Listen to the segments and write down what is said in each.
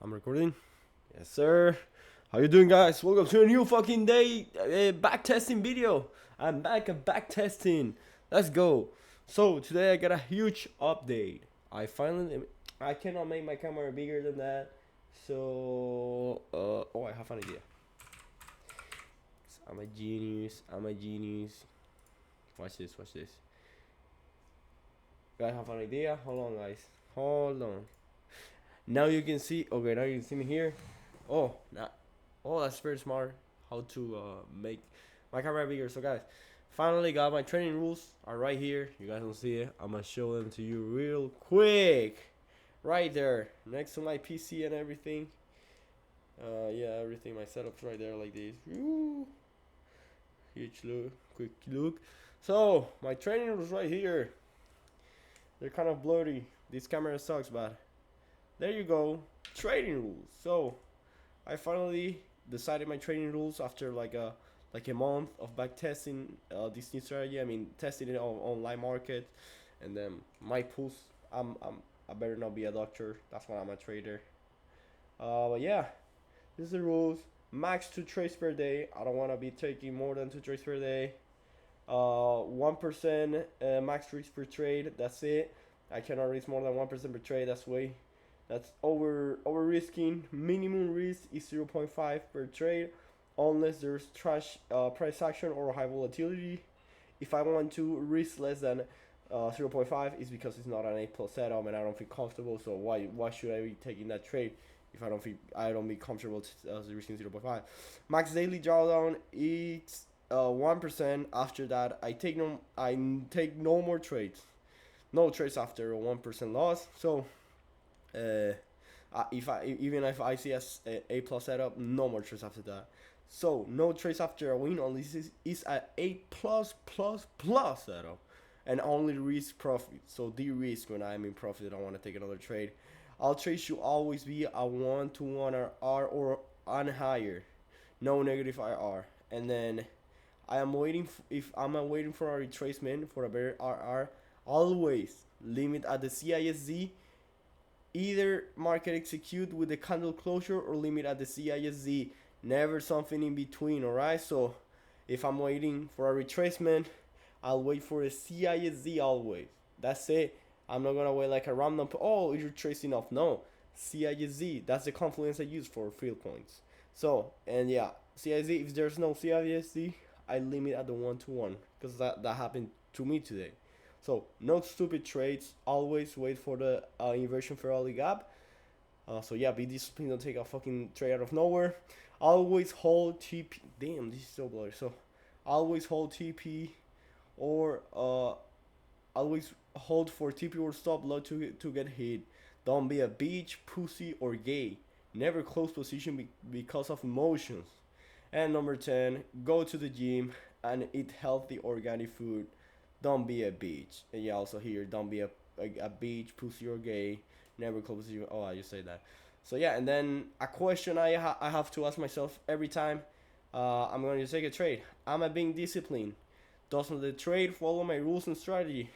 I'm recording. Yes, sir. How you doing, guys? Welcome to a new fucking day back testing video. I'm back at back testing. Let's go. So today I got a huge update. I cannot make my camera bigger than that. So oh, I have an idea. I'm a genius. I'm a genius. Watch this. Watch this. I have an idea. Hold on, guys. Hold on. Now you can see. Okay, now you can see me here. Oh, now, oh, that's very smart. How to make my camera bigger. So, guys, finally got my training rules are right here. You guys don't see it. I'm gonna show them to you real quick. Right there, next to my PC and everything. Yeah, everything. My setup's right there, like this. Woo. Huge look, quick look. So my training rules right here. They're kind of blurry. This camera sucks, but there you go. Training rules. So I finally decided my training rules after like a month of back testing this new strategy. I mean, testing it on online market, and then my pulse. I better not be a doctor. That's why I'm a trader. But yeah, this is the rules. Max 2 trades per day. I don't want to be taking more than 2 trades per day. 1% max risk per trade. That's it. I cannot risk more than 1% per trade. That's over risking. Minimum risk is 0.5 per trade, unless there's trash price action or high volatility. If I want to risk less than 0.5, it's because it's not an A plus setup and I don't feel comfortable. So why should I be taking that trade if I don't be comfortable risking 0.5? Max daily drawdown is 1%. After that, I take no more trades. No trades after a 1% loss. So even if I see a plus setup, no more trades after that. So no trades after a win, only is a A plus setup, and only risk profit. So de-risk when I'm in profit. I want to take another trade. Our trade should always be a 1-to-1 R or on higher, no negative IR. And then if I'm waiting for a retracement for a better RR, always limit at the CISZ. Either market execute with the candle closure or limit at the CISZ. Never something in between, alright? So if I'm waiting for a retracement, I'll wait for a CISZ always. That's it. I'm not gonna wait like a random. Oh, you're tracing off. No, CISZ. That's the confluence I use for field points. So and yeah, CISZ. If there's no CISZ, I limit at the 1-to-1 because that happened to me today. So no stupid trades. Always wait for the inversion Ferrari gap. So yeah, be disciplined. Don't take a fucking trade out of nowhere. Always hold TP. Damn, this is so blurry. So always hold TP, or always hold for TP or stop loss to get hit. Don't be a bitch, pussy, or gay. Never close position because of emotions. And number 10, go to the gym and eat healthy organic food. Don't be a bitch. And yeah, also here, don't be a bitch, pussy, or gay. Never close you. Oh, I just say that. So yeah, and then a question I have to ask myself every time I'm going to take a trade. Am I being disciplined? Doesn't the trade follow my rules and strategy?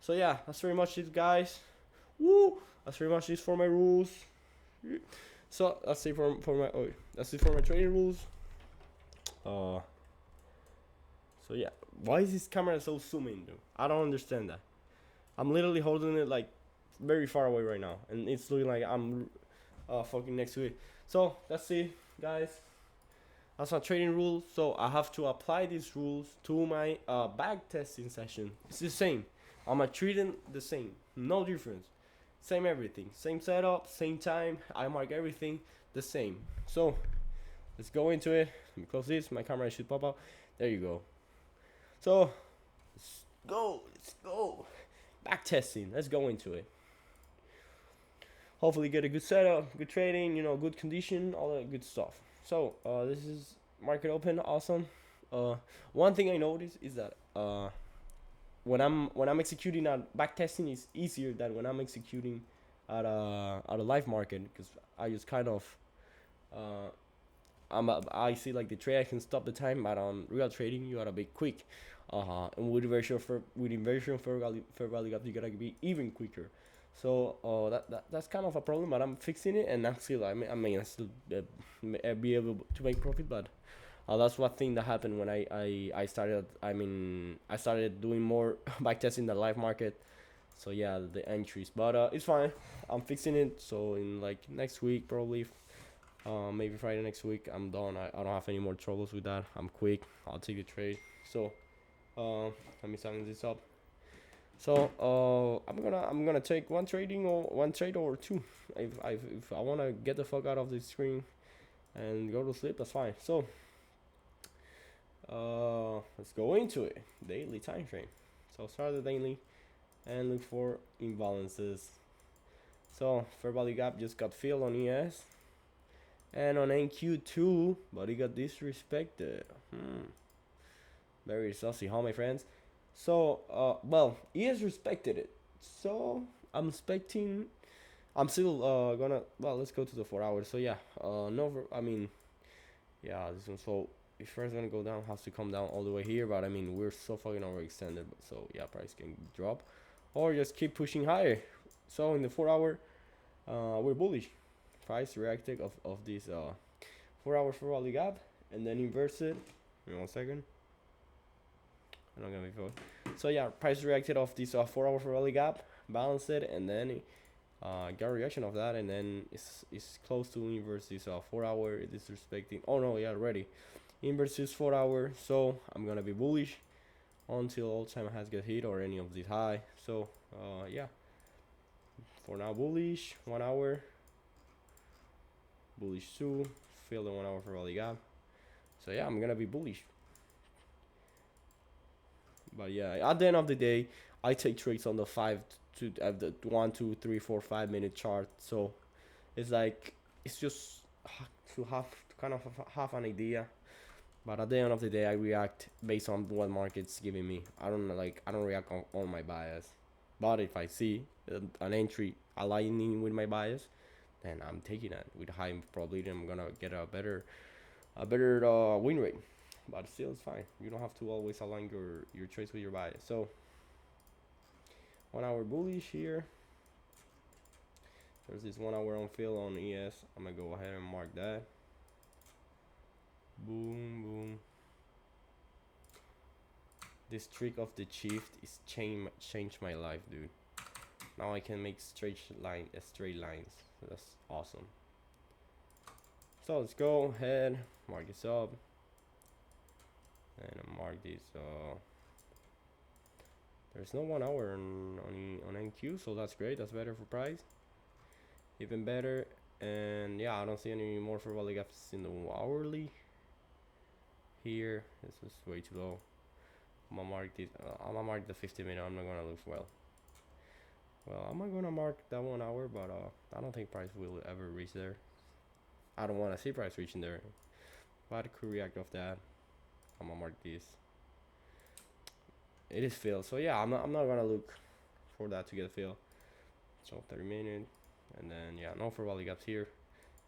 So yeah, that's very much it, guys. Woo! That's very much it for my rules. So that's it for my trading rules. So yeah, why is this camera so zooming, dude? I don't understand that. I'm literally holding it like very far away right now, and it's looking like I'm fucking next to it. So that's it, guys. That's my trading rules. So I have to apply these rules to my back testing session. It's the same. I'm treating the same, no difference. Same everything, same setup, same time. I mark everything the same. So let's go into it. Let me close this. My camera should pop out. There you go. So let's go. Back testing. Let's go into it. Hopefully get a good setup, good trading, good condition, all that good stuff. So this is market open, awesome. One thing I noticed is that when I'm executing at back testing is easier than when I'm executing at a live market, because I just kind of I see like the trade I can stop the time, but on real trading you gotta be quick. And with inversion fair value gap, you gotta be even quicker. So that's kind of a problem, but I'm fixing it, and I'm still I still be able to make profit, but that's one thing that happened when I started. I started doing more backtesting the live market. So yeah, the entries, but it's fine. I'm fixing it. So in like next week, probably, maybe Friday next week, I'm done. I don't have any more troubles with that. I'm quick. I'll take the trade. So let me sign this up. So I'm gonna take one trade or two. If I wanna get the fuck out of the screen and go to sleep, that's fine. So let's go into it. Daily time frame. So start the daily and look for imbalances. So fair value gap just got filled on ES and on NQ2, but it got disrespected. Very saucy, huh, my friends? So well, ES respected it. So I'm expecting. I'm still gonna. Well, let's go to the 4 hours. So yeah, no, yeah, this one. So if first gonna go down, has to come down all the way here. But we're so fucking overextended. So yeah, price can drop, or just keep pushing higher. So in the 4 hour, we're bullish. Price reacted of this 4 hour for value gap, and then inverse it. Give me 1 second. I'm not gonna be forward. So yeah, price reacted off this 4 hour for value gap, balanced it, and then got a reaction of that, and then it's close to inverse this 4 hour. It is respecting. Oh no, yeah, ready. Inverse this 4 hour. So I'm gonna be bullish until all time highs get hit or any of these high. So yeah, for now bullish 1 hour, bullish 2, fill the 1 hour for value gap. So yeah, I'm gonna be bullish. But yeah, at the end of the day, I take trades on the 1, 2, 3, 4, 5 minute chart. So it's like it's just to have kind of have an idea. But at the end of the day, I react based on what market's giving me. I don't react on my bias. But if I see an entry aligning with my bias, then I'm taking it with high probability. I'm gonna get a better win rate. But still, it's fine. You don't have to always align your trades with your bias. So 1 hour bullish here. There's this 1 hour on fill on ES. I'm gonna go ahead and mark that. Boom, boom. This trick of the shift is changed my life, dude. Now I can make straight lines. That's awesome. So let's go ahead, mark this up, and mark this. There's no 1 hour on NQ, so that's great. That's better for price, even better. And yeah, I don't see any more for value gaps in the hourly. Here, this is way too low. I'm gonna mark this. I'm gonna mark the 50-minute. I'm not gonna look well. Well, I'm not gonna mark that 1 hour, but I don't think price will ever reach there. I don't want to see price reaching there, but it could react off that. I'm gonna mark this. It is filled, so yeah, I'm not gonna look for that to get a fill. So 30-minute, and then yeah, no for value gaps here.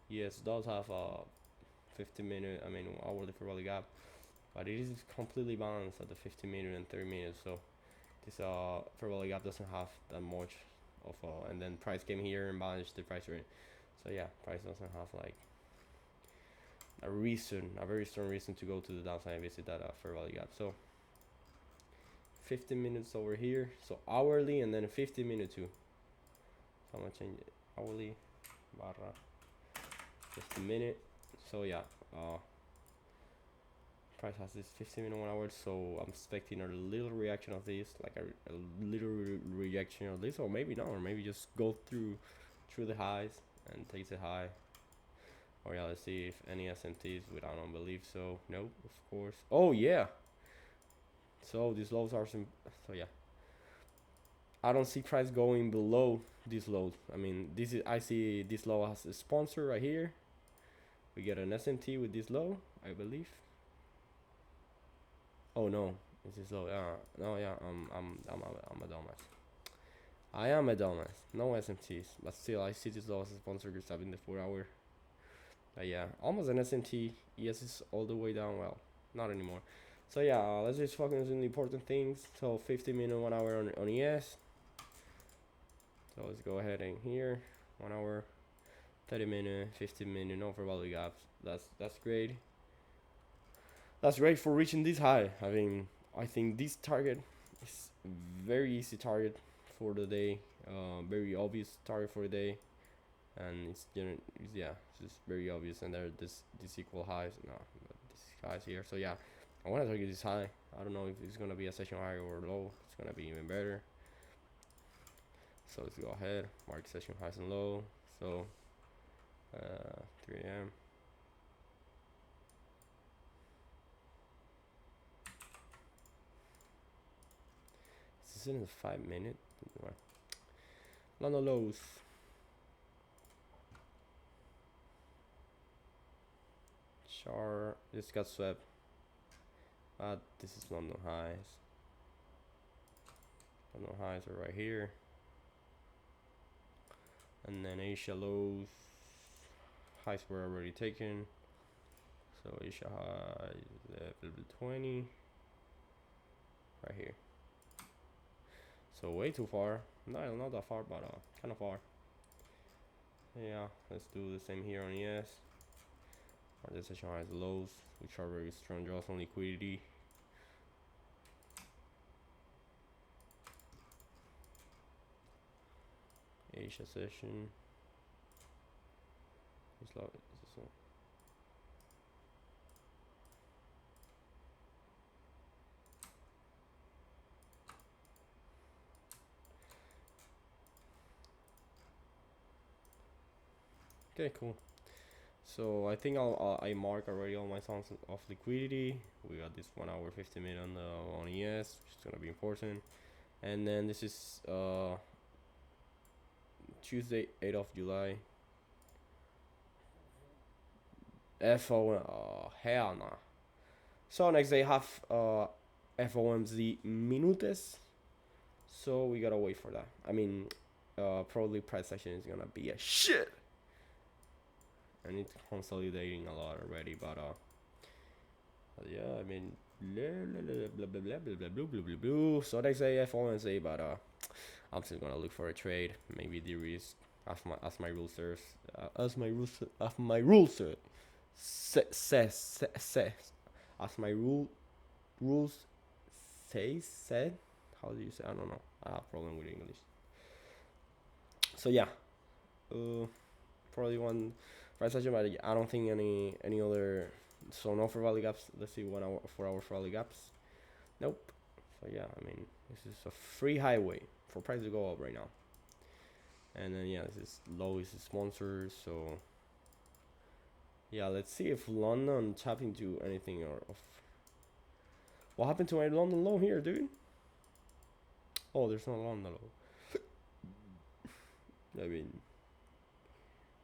Yes, does have a 50-minute, hourly for value gap, but it is completely balanced at the 50-minute and 30 minutes. So this for value gap doesn't have that much of and then price came here and balanced the price rate. So yeah, price doesn't have like a very strong reason to go to the downside and visit that fair value gap. So 50 minutes over here, so hourly, and then 50-minute too. So I'm gonna change it hourly barra just a minute. So yeah, price has this 50-minute 1 hour, so I'm expecting a little reaction of this, like a little reaction of this, or maybe not, or maybe just go through the highs and takes it high. Or yeah, let's see if any SMTs without unbelief. So nope, of course. Oh yeah. So these lows are some. So yeah, I don't see price going below this low. This is, I see this low as a sponsor right here. We get an SMT with this low, I believe. Oh no, is this low? No, yeah. I'm a dumbass. I am a dumbass. No SMTs, but still I see this low as a sponsor because I'm in the 4 hour. Yeah, almost an SMT. Yes, it's all the way down. Well, not anymore. So yeah, let's just focus on the important things. So 15 minutes, 1 hour on ES. So let's go ahead and here 1 hour, 30 minutes, 15 minutes, no for value gaps. That's great. That's great for reaching this high. I mean, I think this target is very easy target for the day. Very obvious target for the day, and it's yeah, it's just very obvious. And there this equal highs. No, but this highs here. So yeah, I want to target this high. I don't know if it's gonna be a session high or low. It's gonna be even better. So let's go ahead, mark session highs and low. So 3 a.m. This is in 5 minutes. London lows. Char this got swept. But this is London highs. London highs are right here. And then Asia lows. Highs were already taken. So Asia highs 20 right here. So way too far. Not that far, but kind of far. Yeah, let's do the same here on ES. Our session highs lows, which are very strong draws on liquidity. Asia session. It's low. Okay, cool. So I think I mark already all my songs of liquidity. We got this 1 hour 50 minute on ES, which is gonna be important. And then this is Tuesday, 8th of July. FO, hell nah. So next day have FOMC minutes. So we gotta wait for that. I mean, probably price action is gonna be a shit. And it's consolidating a lot already, but yeah, I mean, blah blah blah blah blah blah blah blah blah blah. So next day FOMC, but I'm still gonna look for a trade. Maybe the risk as my rule serves, as my rules says, as my rules said. How do you say? I don't know. I have a problem with English. So yeah, probably one price action, but I don't think any other. So no for value gaps. Let's see 1 hour, 4 hour for value gaps. Nope. So yeah, I mean this is a free highway for price to go up right now. And then yeah, this is low is sponsor. So yeah, let's see if London tap into anything or of. What happened to my London low here, dude? Oh, there's no London low. I mean,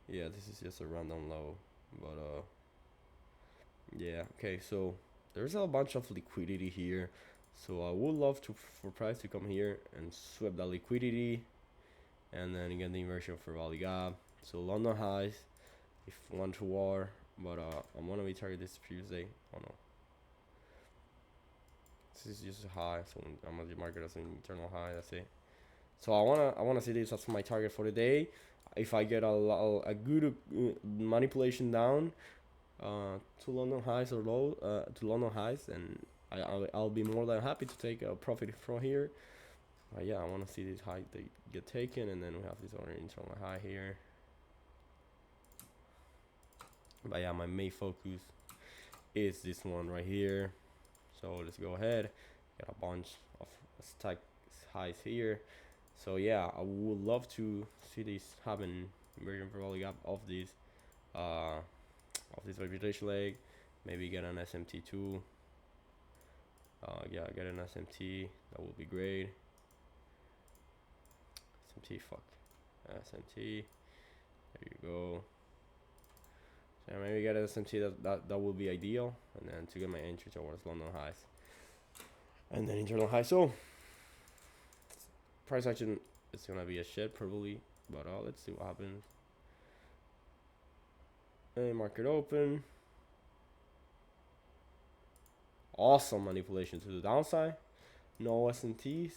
yeah, this is just a random low, but yeah, okay, so there's a bunch of liquidity here, so I would love for price to come here and sweep that liquidity, and then get the inversion for value gap. So London highs, if 1 to war, but I'm gonna be target this Tuesday. Oh no, this is just a high, so I'm gonna mark it as an internal high. That's it. So I wanna see this as my target for the day. If I get a good manipulation down to London highs or low to London highs, and I'll be more than happy to take a profit from here. Yeah, I want to see this high they get taken, and then we have this other internal high here. But yeah, my main focus is this one right here. So let's go ahead. Got a bunch of stack highs here. So yeah, I would love to see this happen. Inversion for value gap of this vegetation leg. Maybe get an SMT too. Yeah, get an SMT. That would be great. SMT, fuck. SMT. There you go. So maybe get an SMT. That would be ideal. And then to get my entry towards London highs. And then internal high. So price action is gonna be a shit probably, but let's see what happens. And market open. awesome manipulation to the downside. No SMTs.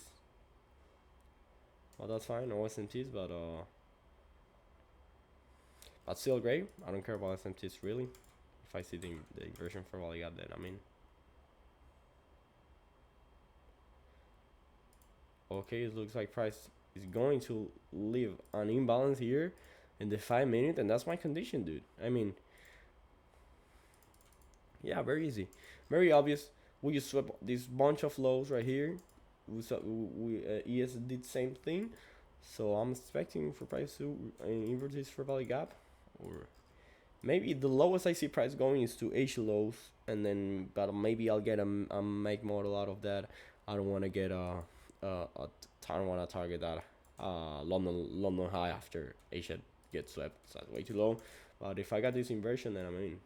Well, that's fine. No SMTs, but still great. I don't care about SMTs really. If I see the inversion for all I got, then I mean. Okay, it looks like price is going to leave an imbalance here in the 5 minute, and that's my condition, dude. I mean, yeah, very easy, very obvious. We just swept this bunch of lows right here. ES did same thing, so I'm expecting for price to invert this for value gap, or maybe the lowest I see price going is to Asia lows, and then but maybe I'll get a make model out of that. I don't want to get I don't want to target that London high after Asia gets swept. So that's way too low. But if I got this inversion, then I'm in.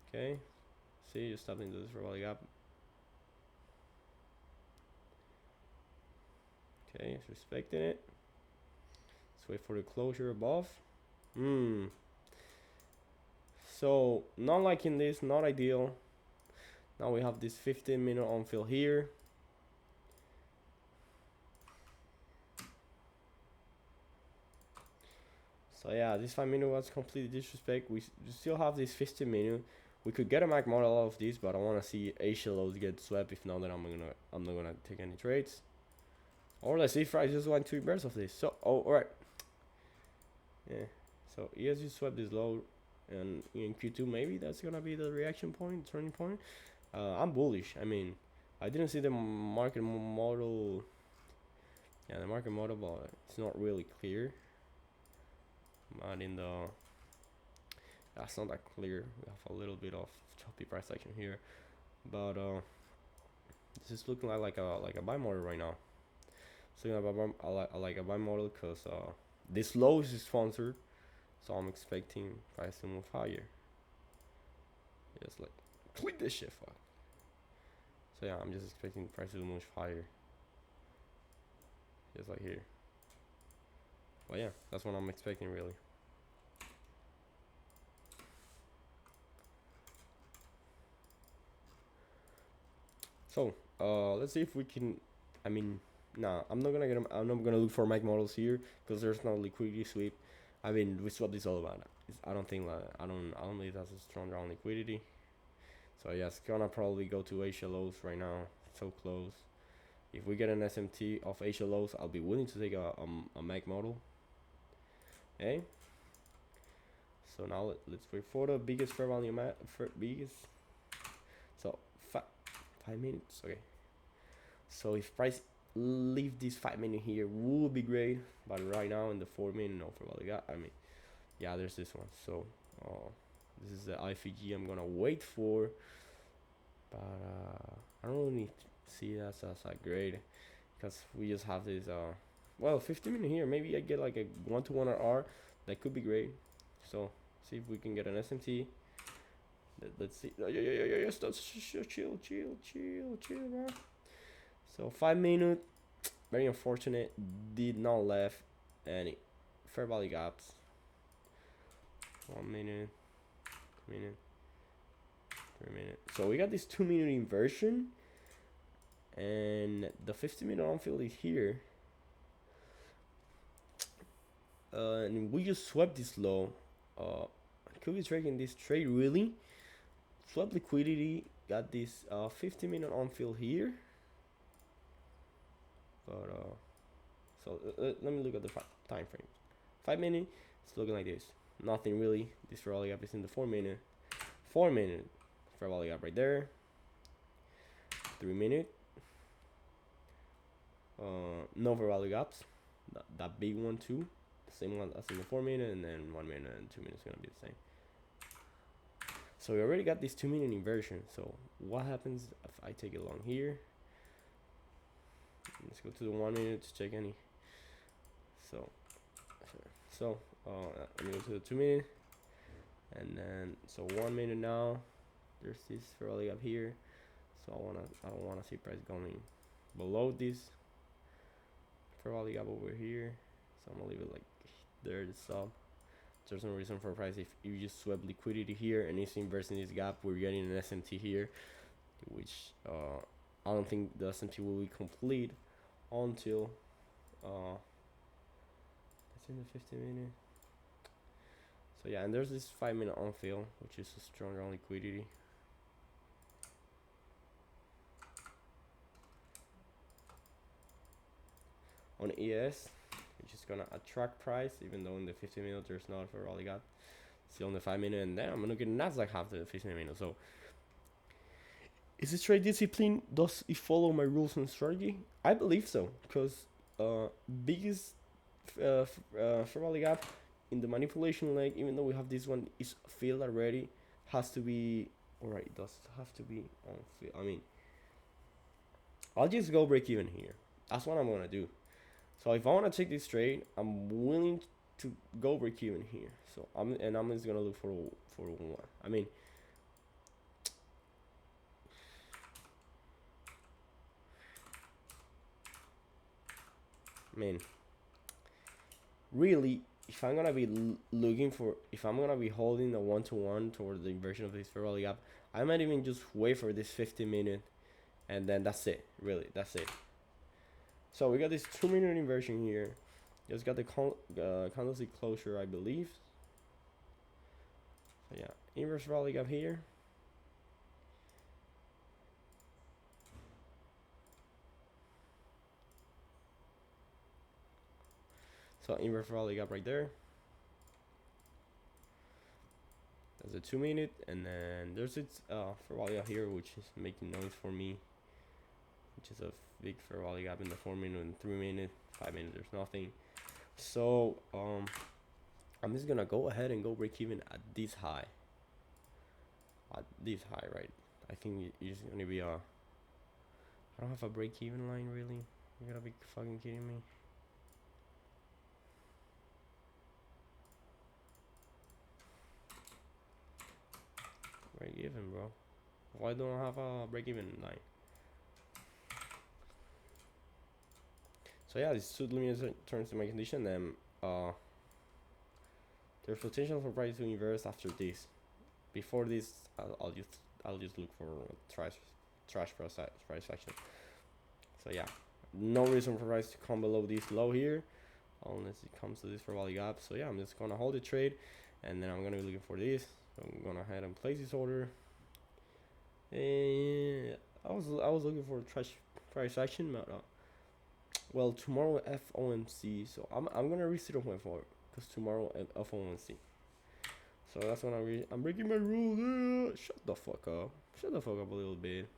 Okay, see, just stop into this for value gap. Okay, it's respecting it. Let's wait for the closure above. So not liking this, not ideal. Now we have this 15-minute on fill here. So yeah, this 5 minute was completely disrespect. We still have this 15 minute. We could get a Mac model out of this, but I want to see Asia lows get swept. If not, then I'm not gonna take any trades. Or let's see if I just want to reverse of this. So alright. Yeah. So ESG swept this low, and in Q2 maybe that's gonna be the reaction point, turning point. I'm bullish. I mean, I didn't see the market model. Yeah, the market model, but it's not really clear. But in the that's not that clear. We have a little bit of choppy price action here, but this is looking like a buy model right now. So I like a buy model because this low is sponsored, so I'm expecting price to move higher. Just like click this shit, fuck. So yeah, I'm just expecting price to move higher, just like here. But yeah, that's what I'm expecting really. So let's see if we can. I mean, nah, I'm not gonna look for Mac models here because there's no liquidity sweep. I mean, we swapped this all about. I don't think like I don't believe that's a strong round liquidity. So yeah, it's gonna probably go to Asia lows right now. So close. If we get an SMT of Asia lows, I'll be willing to take a Mac model. Okay. So now let's wait for the biggest fair value biggest. So 5 minutes. Okay. So if price leave this 5 minute here would be great, but right now in the 4 minute, no for value gap. I mean, yeah, there's this one. So this is the IFG I'm gonna wait for, but I don't really see that as a great because we just have this well 15 minute here. Maybe I get like a 1-to-1 R. That could be great. So see if we can get an SMT. Let's see. Yeah, chill, bro. So 5 minute, very unfortunate. Did not left any fair value gaps. 1 minute, 2 minute, 3 minute. So we got this 2 minute inversion, and the 15 minute on field is here. And we just swept this low. Could be trading this trade really. Swap liquidity, got this 15 minute on field here. But so let me look at the time frame. 5 minute, it's looking like this. Nothing really. This fair value gap is in the 4 minute. 4 minute fair value gap right there. 3 minute. No fair value gaps. That big one too. The same one as in the 4 minute, and then 1 minute and 2 minutes gonna be the same. So we already got this 2 minute inversion. So what happens if I take it long here? Let's go to the 1 minute to check any. So let me go to the 2 minute, and then so 1 minute now. There's this fairly up here, so I don't wanna see price going below this fairly up over here. So I'm gonna leave it like there, the sub there's no reason for price. If you just swap liquidity here and it's inversing this gap, we're getting an SMT here, which I don't think the SMT will be complete until it's in the 50-minute. So yeah, and there's this 5-minute on fill, which is a stronger on liquidity. On ES, which is gonna attract price, even though in the 50-minute there's not a rally gap. Still on the 5-minute, and then I'm gonna get Nasdaq half the 15-minute. So is this trade discipline? Does it follow my rules and strategy? I believe so, because biggest rally gap in the manipulation leg, even though we have this one is filled already, has to be alright. It does have to be on fill. I mean, I'll just go break even here. That's what I'm gonna do. So if I want to take this trade, I'm willing to go break even here. So I'm just gonna look for one. I mean, really, if I'm gonna be if I'm gonna be holding a 1-to-1 toward the inversion of this rally gap, I might even just wait for this 50-minute, and then that's it. Really, that's it. So we got this 2-minute inversion here. Just got the candlestick closure, I believe. So yeah, inverse rally gap here. So inverse rally gap right there. There's a 2-minute, and then there's its rally gap here, which is making noise for me, which is a big rally gap in the 4-minute and 3-minute. 5-minute, there's nothing. So I'm just gonna go ahead and go break even at this high. Right? I think it's gonna be I don't have a break even line, really. You gotta be fucking kidding me. Break even, bro. Why don't I have a break even line? So yeah, this should limit turns to my condition. Then there's potential for price to inverse after this. Before this, I'll just look for trash price action. So yeah, no reason for price to come below this low here, unless it comes to this for rally gap. So yeah, I'm just gonna hold the trade, and then I'm gonna be looking for this. So I'm gonna head and place this order. And I was looking for trash price action, but well, tomorrow FOMC, so I'm gonna reset 0.4 because tomorrow FOMC. So that's when I'm breaking my rules. Shut the fuck up a little bit.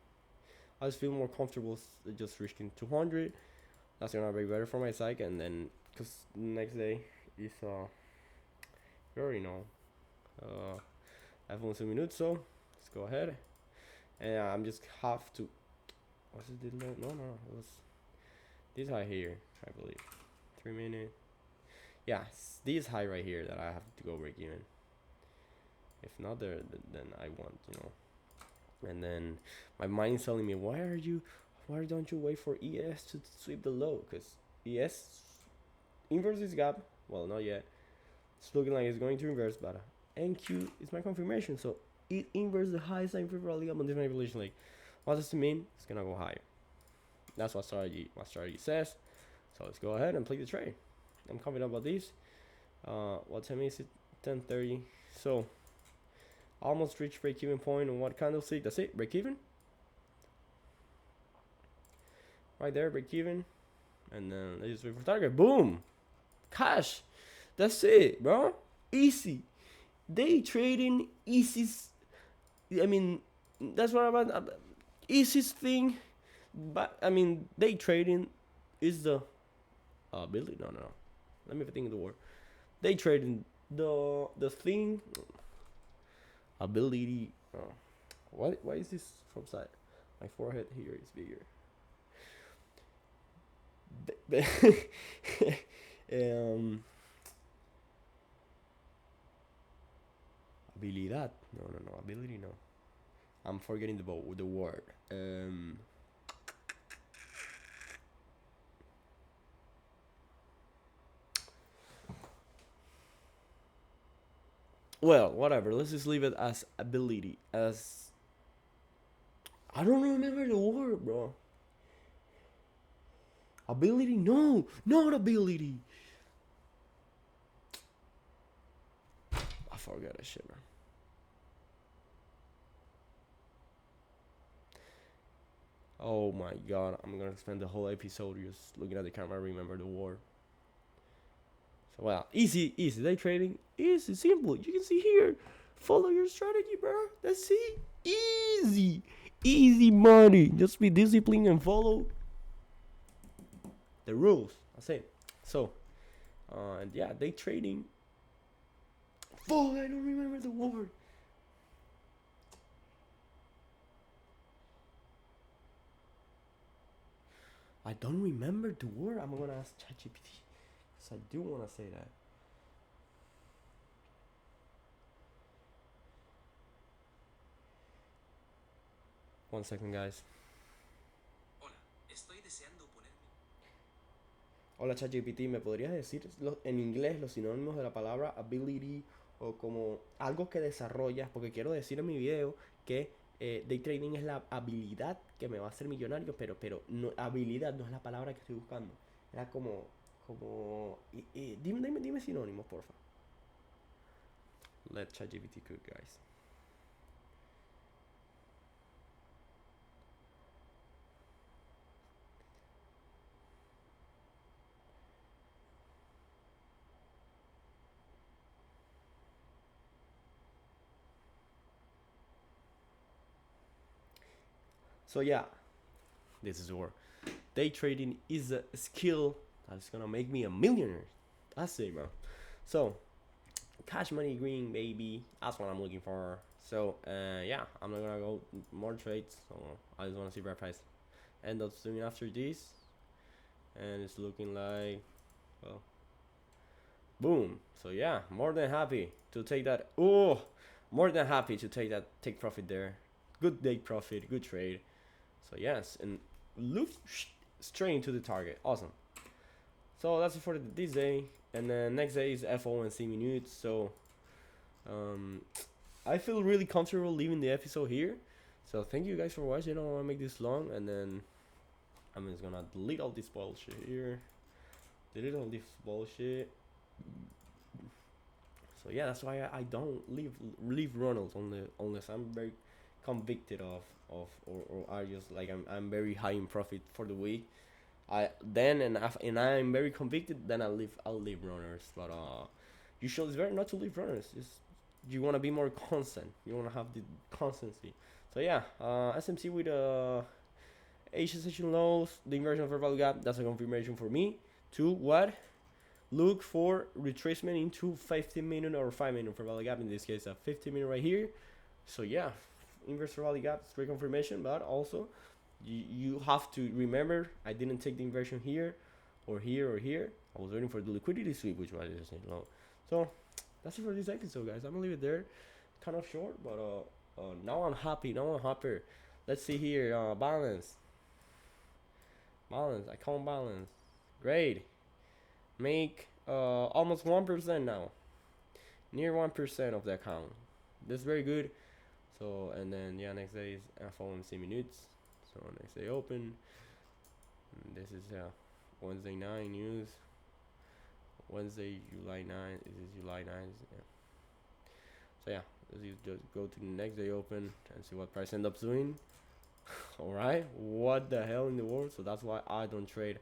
I just feel more comfortable just risking 200. That's gonna be better for my psyche, and then because next day is you already know FOMC minutes, so let's go ahead. And I'm just have to. Was it the low? No, it was this high here, I believe. 3-minute. Yeah, this high right here that I have to go break even. If not there, then I want, And then my mind is telling me, why don't you wait for ES to sweep the low? Because ES inverse this gap. Well, not yet. It's looking like it's going to inverse, but NQ is my confirmation. So it inverts the highest time for rally gap on this manipulation. Like, what does it mean? It's gonna go higher. That's what strategy says. So let's go ahead and play the trade. I'm confident about this. What time is it? 10:30. So almost reached break even point on what candlestick. That's it, break even. Right there, break even. And then let's just wait for target. Boom! Cash. That's it, bro. Easy. Day trading, easiest. I mean, that's what about easiest thing. But I mean, day trading is the ability. No. Let me think of the word. Day trading, the thing. Ability. Why is this from side? My forehead here is bigger. Habilidad. No. Ability. No. I'm forgetting the word. Well, whatever. Let's just leave it as ability. As I don't remember the word, bro. Ability? No, not ability. I forgot that shit, man. Oh my god, I'm gonna spend the whole episode just looking at the camera. Remember the word. So well, easy, easy. Day trading, easy, simple. You can see here. Follow your strategy, bro. That's it. Easy, easy money. Just be disciplined and follow the rules. That's it. So, and yeah, day trading. Fuck, I don't remember the word. I don't remember the word. I'm gonna ask ChatGPT because I do wanna say that. One second, guys. Hola, estoy deseando ponerme. Hola ChatGPT, ¿me podrías decir en inglés los sinónimos de la palabra ability o como algo que desarrollas? Porque quiero decir en mi video que day trading es la habilidad que me va a hacer millonario, pero no, habilidad no es la palabra que estoy buscando. Era dime sinónimos, porfa. Let ChatGPT cook, guys. So yeah, this is where day trading is a skill that's gonna make me a millionaire. That's it, man. So cash money green, baby. That's what I'm looking for. So yeah, I'm not gonna go more trades. So I just wanna see where price end up doing after this, and it's looking like well, boom. So yeah, more than happy to take that. Oh, more than happy to take profit there. Good day profit, good trade. So yes, and look straight into the target. Awesome. So that's it for this day, and then next day is FOMC minutes. So I feel really comfortable leaving the episode here. So thank you guys for watching. I don't want to make this long, and then I'm just gonna delete all this bullshit here. Delete all this bullshit. So yeah, that's why I don't leave Ronald unless I'm very convicted of or I just like I'm very high in profit for the week. I'm very convicted. Then I'll leave runners. But usually it's better not to leave runners. Just you want to be more constant. You want to have the constancy. So yeah, SMC with Asian session lows, the inversion of fair value gap. That's a confirmation for me. To what? Look for retracement into 15-minute or 5-minute fair value gap. In this case, a 15-minute right here. So yeah, inverse fair value gap, straight confirmation. But also, you have to remember I didn't take the inversion here or here or here. I was waiting for the liquidity sweep, which was just low. So that's it for this episode, guys. I'm gonna leave it there. Kind of short, but now I'm happy. Now I'm happier. Let's see here. Balance. I count balance. Great. Make almost 1% now. Near 1% of the account. That's very good. So and then yeah, next day is FOMC minutes. So next day open. And this is Wednesday 9 news. Wednesday July 9. This is July 9. Yeah. So yeah, let's just go to the next day open and see what price end up doing. All right, what the hell in the world? So that's why I don't trade.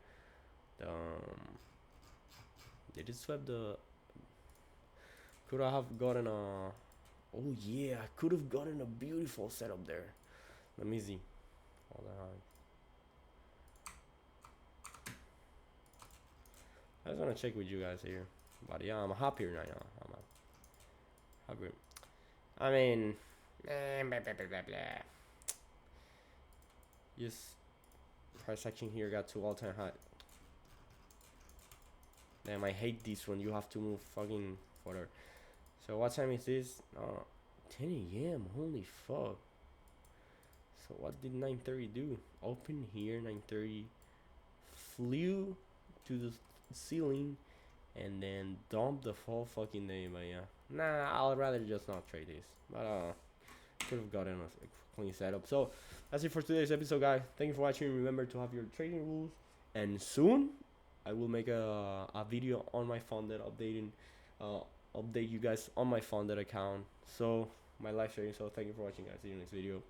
They just swept the. Could I have gotten a? Oh yeah, I could have gotten a beautiful setup there. Let me see. Hold on. I just wanna check with you guys here, but yeah, I'm happier right now. I'm happier. I mean, blah, blah, blah, blah. Just price action here got to all-time high. Damn, I hate this one. You have to move fucking further. So what time is this? 10 a.m. Holy fuck. So what did 9:30 do? Open here 9:30. Flew to the ceiling and then dump the whole fucking day. But yeah, nah, I'll rather just not trade this. But could have gotten a clean setup. So that's it for today's episode, guys. Thank you for watching. Remember to have your trading rules, and soon I will make a video on my funded update you guys on my funded account. So my live trading. So thank you for watching, guys. See you next video.